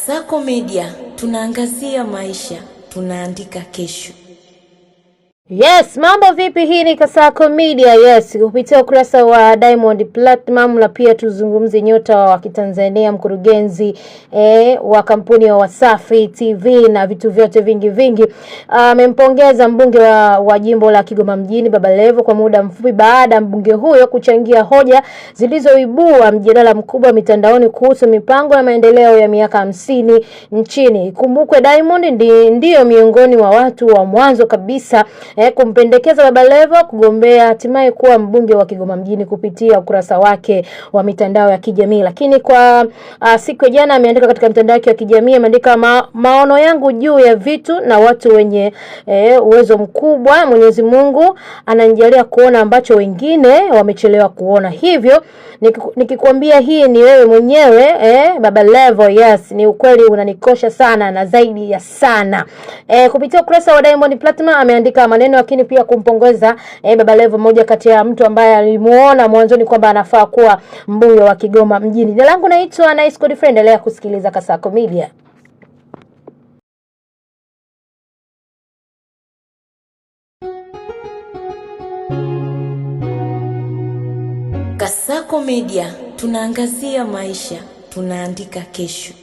Kasako Media, tunaangazia maisha, tunaandika kesho. Yes, mambo vipi? Hii ni Kasako Media. Yes, kupitia ukurasa wa Diamond Platinum, na pia tuzungumze nyota wa Kitanzania, mkurugenzi wa kampuni ya Wasafi TV na vitu vyote vingi. Amempongeza mbunge wa jimbo la Kigoma mjini Baba Levo kwa muda mfupi baada mbunge huyo kuchangia hoja zilizoibua mjadala mkubwa mitandaoni kuhusu mipango ya maendeleo ya miaka 50 nchini. Kumbukwe Diamond ndio miongoni mwa watu wa mwanzo kabisa kumpendekeza Baba Levo kugombea hatimaye kuwa mbunge wa Kigoma mjini kupitia ukurasa wake wa mitandao ya kijamii. Lakini kwa siku ya jana ameandika katika mitandao ya kijamii, ameandika maono yangu juu ya vitu na watu wenye uwezo mkubwa. Mwenyezi Mungu ananijalia kuona ambacho wengine wamechelewa kuona. Hivyo nikikwambia hii ni wewe mwenyewe Baba Levo. Yes, ni ukweli, unanikosha sana na zaidi ya sana. Kupitia ukurasa wa Diamond Platinum ameandika maneno, lakini pia kumpongeza Baba Levo, mmoja kati ya mtu ambaye alimuona mwanzoni kwamba anafaa kuwa mbunge wa Kigoma mjini. Jina langu naitwa Nice Good Friend. Endelea kusikiliza Kasako Media. Kasako Media, tunaangazia maisha, tunaandika kesho.